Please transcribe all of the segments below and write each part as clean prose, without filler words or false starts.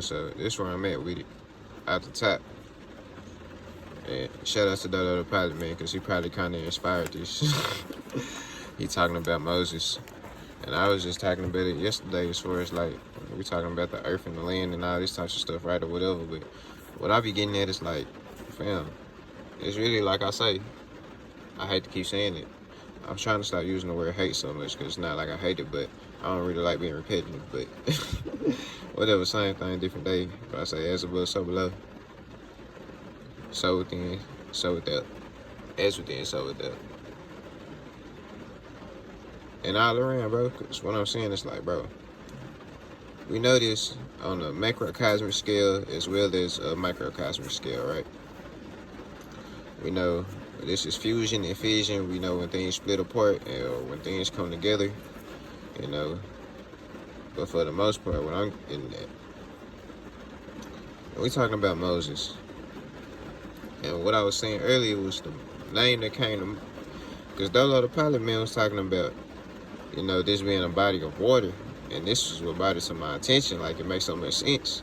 So this where I'm at with it, at the top. And shout out to Dodo the Pilot, man, because he probably kind of inspired this. He talking about Moses. And I was just talking about it yesterday as far as like, we talking about the earth and the land and all this types of stuff, right, or whatever. But what I be getting at is like, fam, it's really like I say, I hate to keep saying it. I'm trying to stop using the word hate so much because it's not like I hate it, but I don't really like being repetitive. But whatever, same thing, different day. But I say, as above, so below. So within, so without. As within, so without. And all around, bro. Because what I'm saying is like, bro, we know this on a macrocosmic scale as well as a microcosmic scale, right? We know this is fusion and fission. We know when things split apart or when things come together, you know. But for the most part, when I'm getting at, we talking about Moses. And what I was saying earlier was the name that came to, because Dolo the Pilot Man was talking about, you know, this being a body of water. And this is what brought it to my attention. Like, it makes so much sense.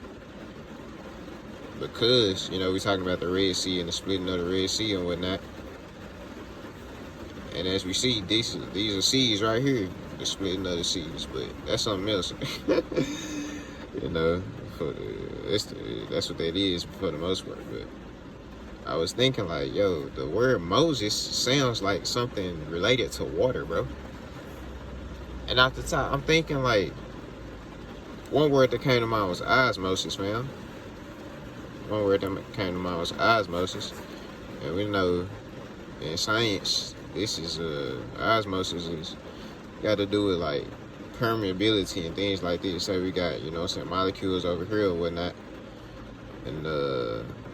Because, you know, we talking about the Red Sea and the splitting of the Red Sea and whatnot. And as we see, these are seas right here, the splitting of the seas. But that's something else. You know, that's what that is for the most part. But I was thinking like, yo, the word Moses sounds like something related to water, bro. And at the top, I'm thinking like, one word that came to mind was osmosis, man. One word that came to mind was osmosis. And we know in science, this is, osmosis is got to do with like permeability and things like this. So we got, you know what I'm saying, molecules over here or whatnot. And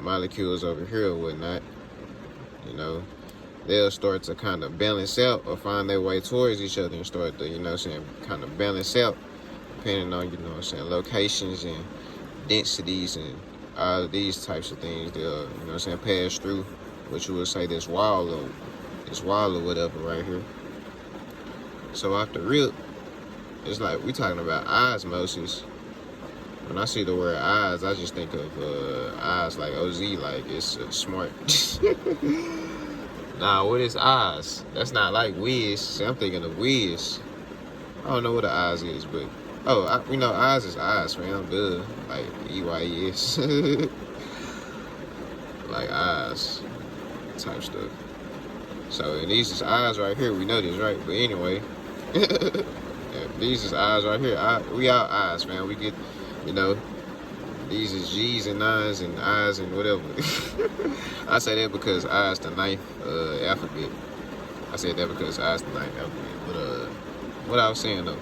molecules over here or whatnot, you know, they'll start to kind of balance out or find their way towards each other and start to, you know what I'm saying, kind of balance out depending on, you know what I'm saying, locations and densities and all of these types of things. They'll, you know what I'm saying, pass through what you would say this wall or whatever right here. So off the rip, it's like we talking about osmosis. When I see the word eyes, I just think of eyes like OZ, like it's smart. Nah, what is eyes? That's not like Wiz. See, I'm thinking of Wiz. I don't know what the eyes is, but we know eyes is eyes, man. Duh, like EYES, like eyes type stuff. So and these is eyes right here. We know this, right? But anyway, yeah, these is eyes right here. We all eyes, man. We get. You know, these is G's and N's and I's and whatever. I say that because I's the ninth alphabet. I said that because I's the ninth alphabet. But what I was saying though.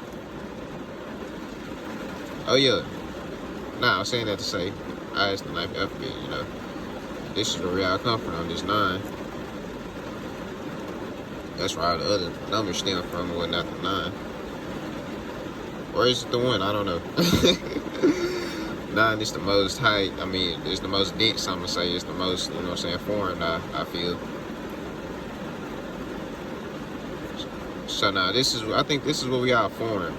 Oh yeah. Nah, I was saying that to say I's the ninth alphabet, you know. This is where I come from on this 9. That's where all the other numbers stem from, or not the 9. Or is it the 1? I don't know. 9 is the most height. I mean, it's the most dense, I'm going to say. It's the most, you know what I'm saying, foreign, I feel. So now, I think this is where we all foreign.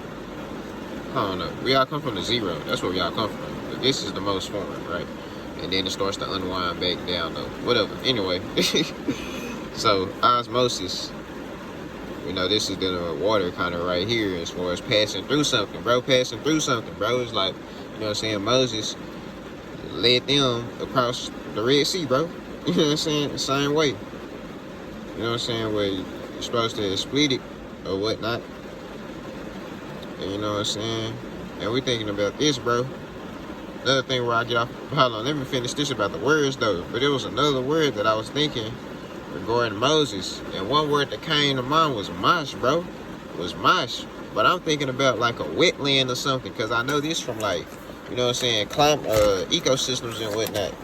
I don't know. We all come from the 0. That's where we all come from. But this is the most foreign, right? And then it starts to unwind back down, though. Whatever. Anyway. So, osmosis. You know, this is dealing with water kind of right here as far as passing through something, bro. Passing through something, bro. It's like, you know what I'm saying, Moses led them across the Red Sea, bro. You know what I'm saying? The same way. You know what I'm saying? Where you're supposed to split it or whatnot. And you know what I'm saying? And we thinking about this, bro. Another thing where I get off, hold on, let me finish this about the words, though. But there was another word that I was thinking regarding Moses, and one word that came to mind was mosh, bro. Was mosh. But I'm thinking about like a wetland or something, because I know this from like, you know what I'm saying, ecosystems and whatnot.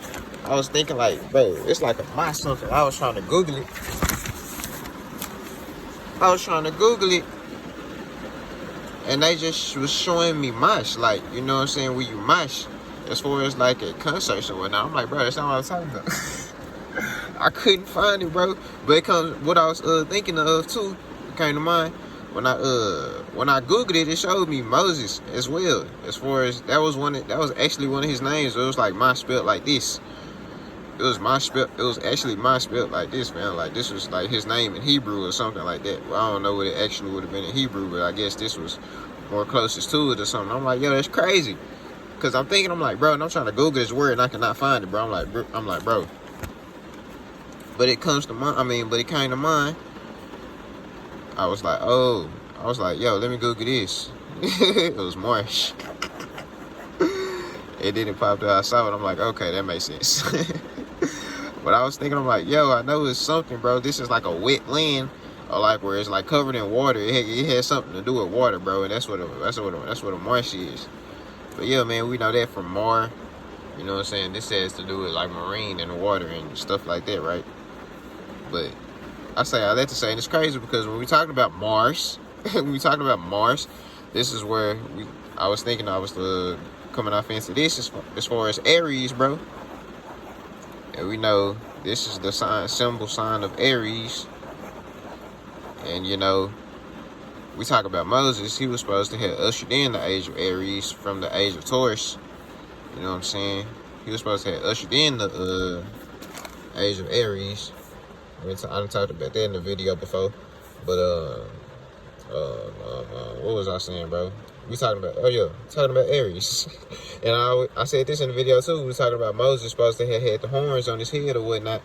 I was thinking like, bro, it's like a mosh something. I was trying to Google it. And they just was showing me mosh, like, you know what I'm saying, where you mosh, as far as like at concerts and whatnot. I'm like, bro, that's not what I was talking about. I couldn't find it, bro. But it comes, what I was thinking of too, came to mind, when I googled it, it showed me Moses as well. As far as that was actually one of his names. It was like my spelled like this. It was actually my spelled like this, man. Like this was like his name in Hebrew or something like that. Well, I don't know what it actually would have been in Hebrew, but I guess this was more closest to it or something. I'm like, yo, that's crazy. Cause I'm like, bro, and I'm trying to Google this word and I cannot find it, bro. I'm like, bro. But it comes to mind. But it came to mind. I was like, yo, let me Google this. It was Marsh. It didn't pop out. I saw it. I'm like, okay, that makes sense. But I was thinking, I'm like, yo, I know it's something, bro. This is like a wet land, or like where it's like covered in water. It has something to do with water, bro. And that's what a marsh is. But yeah, man, we know that from Mar. You know what I'm saying? This has to do with like marine and water and stuff like that, right? But I say all that to say, and it's crazy because when we talking about Mars, this is where I was thinking I was coming off into this as far as Aries, bro. And we know this is the symbol sign of Aries. And you know, we talk about Moses. He was supposed to have ushered in the age of Aries from the age of Taurus. You know what I'm saying? He was supposed to have ushered in the age of Aries. I done talked about that in the video before. But what was I saying, bro? We talking about Aries. And I said this in the video too. We talking about Moses supposed to have had the horns on his head or whatnot.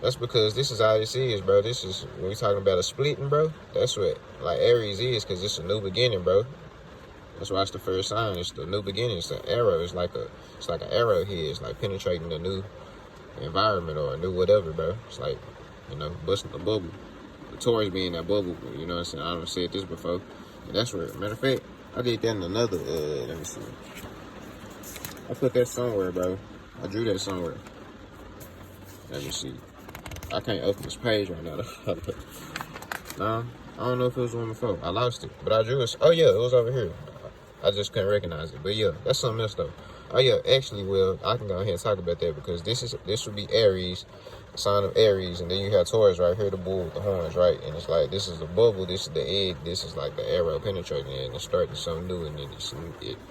That's because this is how this is, bro. This is when we talking about a splitting, bro. That's what like Aries is, because it's a new beginning, bro. That's why it's the first sign. It's the new beginning. It's an arrow. It's like an arrow here. It's like penetrating a new environment or a new whatever, bro. It's like, you know, busting the bubble. The Taurus being that bubble, you know what I'm saying? I done said this before. And that's where, matter of fact, I did that in another, let me see. I put that somewhere, bro. I drew that somewhere. Let me see. I can't open this page right now. Nah, I don't know if it was one before. I lost it. But I drew it. Oh, yeah, it was over here. I just couldn't recognize it. But yeah, that's something else, though. Oh, yeah, actually, well, I can go ahead and talk about that because this would be Aries, the sign of Aries. And then you have Taurus right here, the bull with the horns, right? And it's like, this is the bubble, this is the egg, this is like the arrow penetrating it, and it's starting something new, and then it's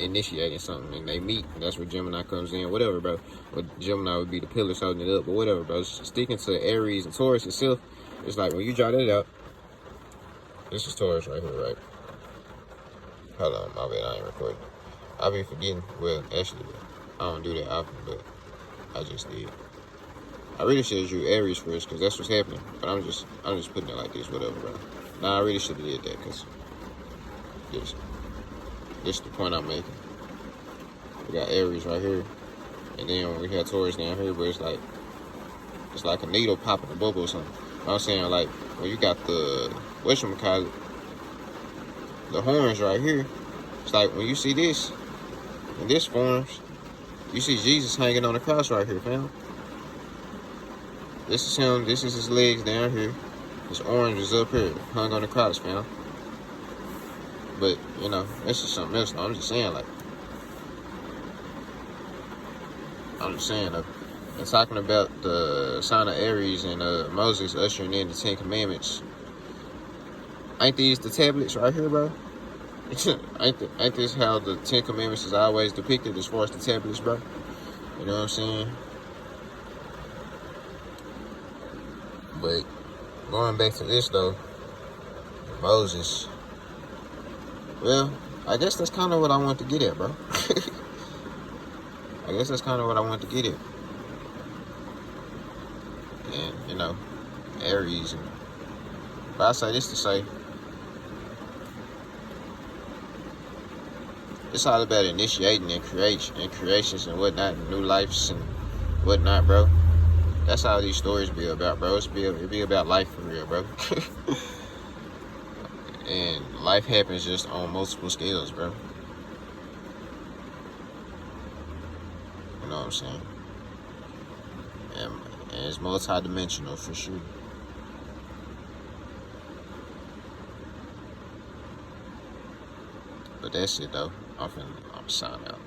initiating something, and they meet. And that's where Gemini comes in, whatever, bro. Or Gemini would be the pillars holding it up, but whatever, bro. Sticking to Aries and Taurus itself, it's like when you draw that out, this is Taurus right here, right? Hold on, my bad, I ain't recording. I be forgetting. Well, actually, I don't do that often, but I just did. I really should have drew Aries first, because that's what's happening. But I'm just putting it like this, whatever, bro. Nah, I really should have did that, because this is the point I'm making. We got Aries right here, and then we have Taurus down here, but it's like a needle popping a bubble or something. I'm saying, like, when you got the whatchamacallit, the horns right here, it's like when you see this, in this forms, you see Jesus hanging on the cross right here, fam. This is him. This is his legs down here. His arms is up here, hung on the cross, fam. But, you know, this is something else. I'm just saying, like, and talking about the sign of Aries and Moses ushering in the 10 Commandments. Ain't these the tablets right here, bro? ain't this how the 10 Commandments is always depicted as far as the tablets, bro? You know what I'm saying? But going back to this, though, Moses, well, I guess that's kind of what I want to get at, bro. I guess that's kind of what I want to get at. And, you know, Aries. But I say this to say, it's all about initiating and creations and whatnot, and new lives and whatnot, bro. That's how these stories be about, bro. It be about life for real, bro. And life happens just on multiple scales, bro. You know what I'm saying? And it's multi-dimensional for sure. But that's it, though. I'm signing out.